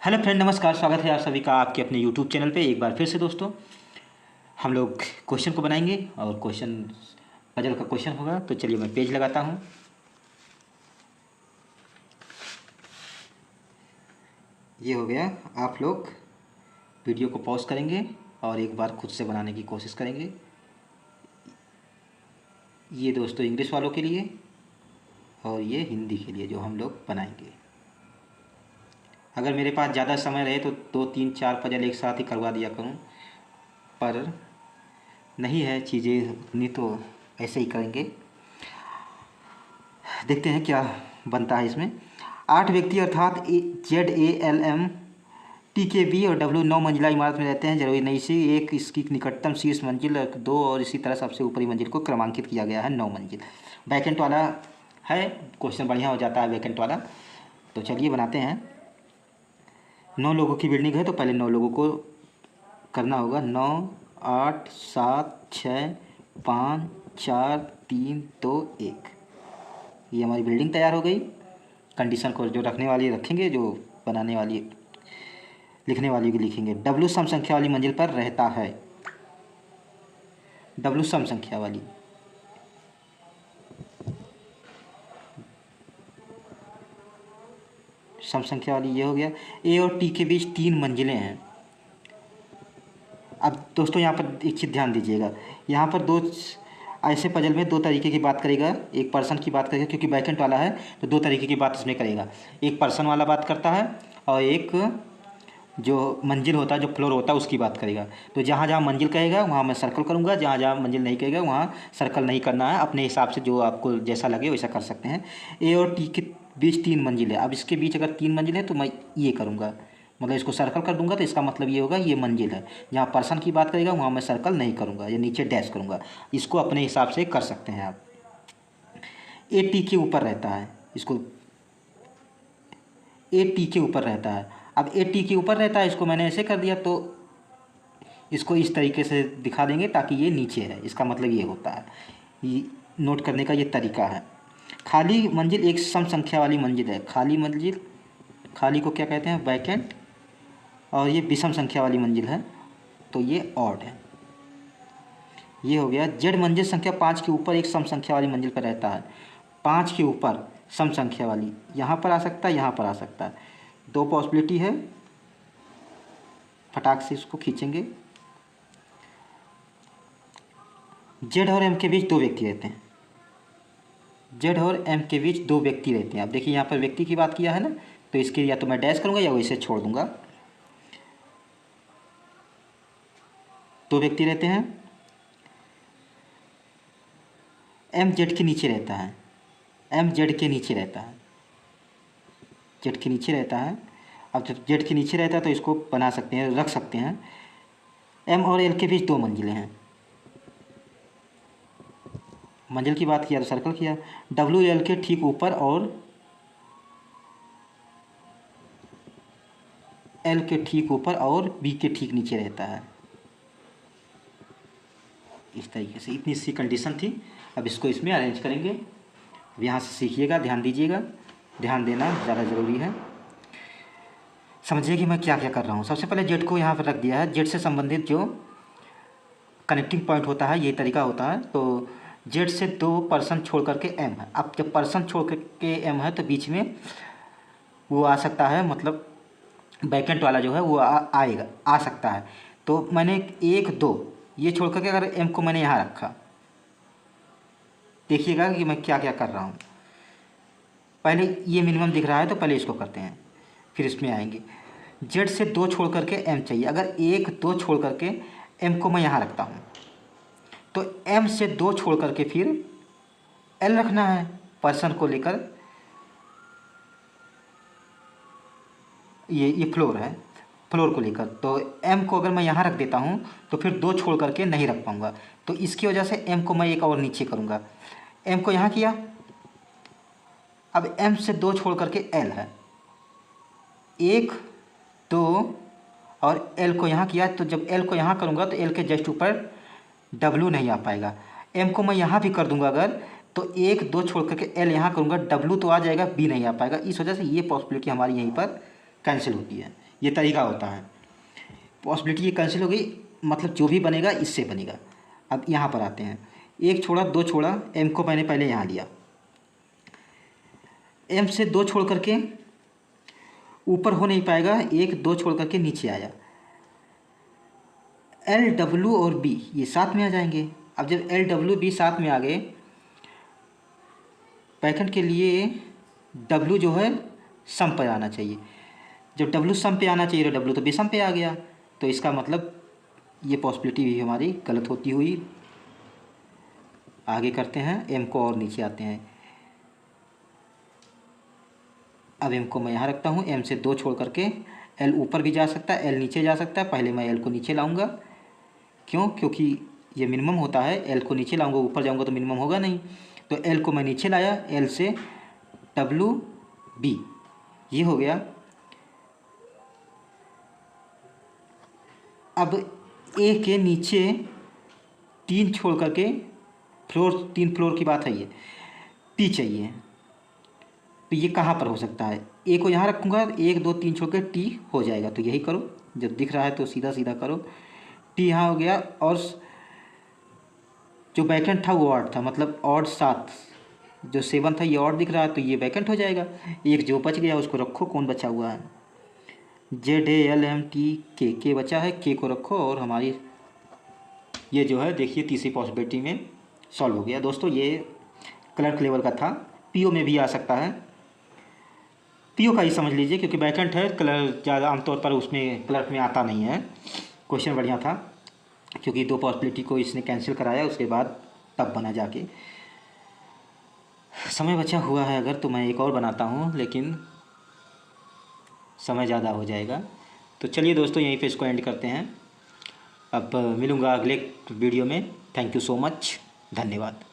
Hello friend, नमस्कार। स्वागत है आप सभी का आपके अपने यूट्यूब चैनल पे एक बार फिर से। दोस्तों, हम लोग क्वेश्चन को बनाएंगे और क्वेश्चन पजल का क्वेश्चन होगा। तो चलिए मैं पेज लगाता हूँ। ये हो गया। आप लोग वीडियो को पॉज करेंगे और एक बार खुद से बनाने की कोशिश करेंगे। ये दोस्तों इंग्लिश वालों के लिए और ये हिंदी के लिए जो हम लोग बनाएंगे। अगर मेरे पास ज़्यादा समय रहे तो 2 3 4 पजल एक साथ ही करवा दिया करूँ, पर नहीं है चीज़ें उतनी, तो ऐसे ही करेंगे। देखते हैं क्या बनता है इसमें। 8 व्यक्ति अर्थात ZALM TKB और W 9 मंजिला इमारत में रहते हैं। जरूरी नहीं से एक इसकी निकटतम शीर्ष मंजिल 2 और इसी तरह सबसे ऊपरी मंजिल को क्रमांकित किया गया है 9 मंजिल। वैकेंट वाला है, क्वेश्चन बढ़िया हो जाता है वैकेंट वाला। तो चलिए बनाते हैं। 9 लोगों की बिल्डिंग है तो पहले 9 लोगों को करना होगा। 9 8 7 6 5 4 3 2 1। ये हमारी बिल्डिंग तैयार हो गई। कंडीशन को जो रखने वाली रखेंगे, जो बनाने वाली लिखने वाली भी लिखेंगे। W सम संख्या वाली मंजिल पर रहता है। W सम संख्या वाली, सम संख्या वाली ये हो गया। A और T के बीच 3 मंजिलें हैं। अब दोस्तों यहाँ पर एक चीज़ ध्यान दीजिएगा। यहाँ पर दो ऐसे पजल में 2 तरीके की बात करेगा। एक पर्सन की बात करेगा, क्योंकि वैकेंट वाला है तो 2 तरीके की बात इसमें करेगा। एक पर्सन वाला बात करता है और एक जो मंजिल होता है, जो फ्लोर होता है, उसकी बात करेगा। तो जहाँ जहाँ मंजिल कहेगा वहाँ मैं सर्कल करूँगा, जहाँ जहाँ मंजिल नहीं कहेगा वहाँ सर्कल नहीं करना है। अपने हिसाब से जो आपको जैसा लगे वैसा कर सकते हैं। A और T के बीच 3 मंजिल है। अब इसके बीच अगर 3 मंजिल है तो मैं ये करूँगा, मतलब इसको सर्कल कर दूंगा। तो इसका मतलब ये होगा ये मंजिल है। जहाँ पर्सन की बात करेगा वहाँ मैं सर्कल नहीं करूँगा या नीचे डैश करूँगा। इसको अपने हिसाब से कर सकते हैं आप। A T के ऊपर रहता है, इसको A T के ऊपर रहता है। अब A T के ऊपर रहता है, इसको मैंने ऐसे कर दिया तो इसको इस तरीके से दिखा देंगे ताकि ये नीचे है। इसका मतलब ये होता है। ये नोट करने का ये तरीका है। खाली मंजिल एक सम संख्या वाली मंजिल है। खाली मंजिल, खाली को क्या कहते हैं? वैकेंट। और ये विषम संख्या वाली मंजिल है तो ये ऑड है। ये हो गया। जेड मंजिल संख्या 5 के ऊपर एक सम संख्या वाली मंजिल पर रहता है। 5 के ऊपर सम संख्या वाली, यहाँ पर आ सकता है, यहाँ पर आ सकता है। 2 पॉसिबिलिटी है। फटाक से इसको खींचेंगे। जेड और एम के बीच 2 व्यक्ति रहते हैं। जेड और एम के बीच 2 व्यक्ति रहते हैं। अब देखिए यहाँ पर व्यक्ति की बात किया है ना, तो इसके या तो मैं डैश करूँगा या वैसे छोड़ दूँगा। 2 व्यक्ति रहते हैं। एम जेड के नीचे रहता है। एम जेड के नीचे रहता है। जेड के नीचे रहता है। अब जब जेड के नीचे रहता है तो इसको बना सकते हैं, रख सकते हैं। एम और एल के बीच 2 मंजिलें हैं। मंजिल की बात किया तो सर्कल किया। डब्ल्यू एल के ठीक ऊपर और एल के ठीक ऊपर और बी के ठीक नीचे रहता है। इस तरीके से, इतनी सी कंडीशन थी। अब इसको इसमें अरेंज करेंगे। अब यहाँ से सीखिएगा, ध्यान दीजिएगा। ध्यान देना ज़्यादा ज़रूरी है। समझिए कि मैं क्या क्या कर रहा हूँ। सबसे पहले जेड को यहाँ पर रख दिया है। जेड से संबंधित जो कनेक्टिंग पॉइंट होता है, ये तरीका होता है। तो जेड से 2 पर्सन छोड़ करके एम है। अब जब पर्सन छोड़ करके एम है तो बीच में वो आ सकता है, मतलब वैकेंट वाला जो है वो आएगा, आ सकता है। तो मैंने 1 2 ये छोड़ करके अगर एम को मैंने यहाँ रखा, देखिएगा कि मैं क्या क्या कर रहा हूँ। पहले ये मिनिमम दिख रहा है तो पहले इसको करते हैं, फिर इसमें आएंगे। जेड से 2 छोड़ करके एम चाहिए। अगर 1 2 छोड़ करके एम को मैं यहाँ रखता हूँ तो एम से 2 छोड़ करके फिर एल रखना है पर्सन को लेकर। ये फ्लोर है, फ्लोर को लेकर। तो एम को अगर मैं यहाँ रख देता हूँ तो फिर 2 छोड़ करके नहीं रख पाऊँगा। तो इसकी वजह से एम को मैं एक और नीचे करूँगा। एम को यहाँ किया। अब एम से 2 छोड़ करके एल है, 1 2 और एल को यहाँ किया। तो जब एल को यहाँ करूँगा तो एल के जस्ट ऊपर डब्ल्यू नहीं आ पाएगा। एम को मैं यहाँ भी कर दूँगा अगर, तो 1 2 छोड़ करके एल यहाँ करूँगा, डब्ल्यू तो आ जाएगा, बी नहीं आ पाएगा। इस वजह से ये पॉसिबिलिटी हमारी यहीं पर कैंसिल होती है। ये तरीका होता है। पॉसिबिलिटी ये कैंसिल हो गई, मतलब जो भी बनेगा इससे बनेगा। अब यहाँ पर आते हैं, एक छोड़ा दो छोड़ा, m को मैंने पहले यहाँ लिया, m से दो छोड़ करके ऊपर हो नहीं पाएगा, एक दो छोड़ करके नीचे आया, L W और B ये साथ में आ जाएंगे। अब जब L W B साथ में आ गए, पैकेट के लिए W जो है सम पे आना चाहिए, जब W सम पे आना चाहिए तो W तो विषम पे आ गया, तो इसका मतलब ये पॉसिबिलिटी भी हमारी गलत होती हुई। आगे करते हैं, M को और नीचे आते हैं। अब M को मैं यहाँ रखता हूँ, M से दो छोड़ करके L ऊपर भी जा सकता है, L नीचे जा सकता है। पहले मैं L को नीचे लाऊंगा, क्यों? क्योंकि ये मिनिमम होता है, L को नीचे लाऊंगा, ऊपर जाऊंगा तो मिनिमम होगा नहीं। तो L को मैं नीचे लाया, L से W B ये हो गया। अब A के नीचे तीन छोड़ करके तीन फ्लोर की बात है, ये P चाहिए, तो ये कहाँ पर हो सकता है? A को यहाँ रखूँगा, एक दो तीन छोड़ के T हो जाएगा, तो यही करो, जब दिख रहा है तो सीधा सीधा करो। T यहाँ हो गया, और जो वैकेंट था वो 8 था, मतलब ऑड 7, जो 7 था ये ऑड दिख रहा है, तो ये वैकेंट हो जाएगा। एक जो बच गया उसको रखो, कौन बचा हुआ है? ZALMT K बचा है, K को रखो, और हमारी ये जो है देखिए तीसरी पॉसिबिलिटी में सॉल्व हो गया। दोस्तों ये क्लर्क लेवल का था, PO में भी आ सकता है, PO का ही समझ लीजिए, क्योंकि वैकेंट है, क्लर्क ज़्यादा आमतौर पर उसमें क्लर्क में आता नहीं है। क्वेश्चन बढ़िया था, क्योंकि दो पॉसिबिलिटी को इसने कैंसिल कराया, उसके बाद तब बना जाके। समय बचा हुआ है अगर तो मैं एक और बनाता हूँ, लेकिन समय ज़्यादा हो जाएगा। तो चलिए दोस्तों यहीं पे इसको एंड करते हैं। अब मिलूँगा अगले वीडियो में। थैंक यू सो मच, धन्यवाद।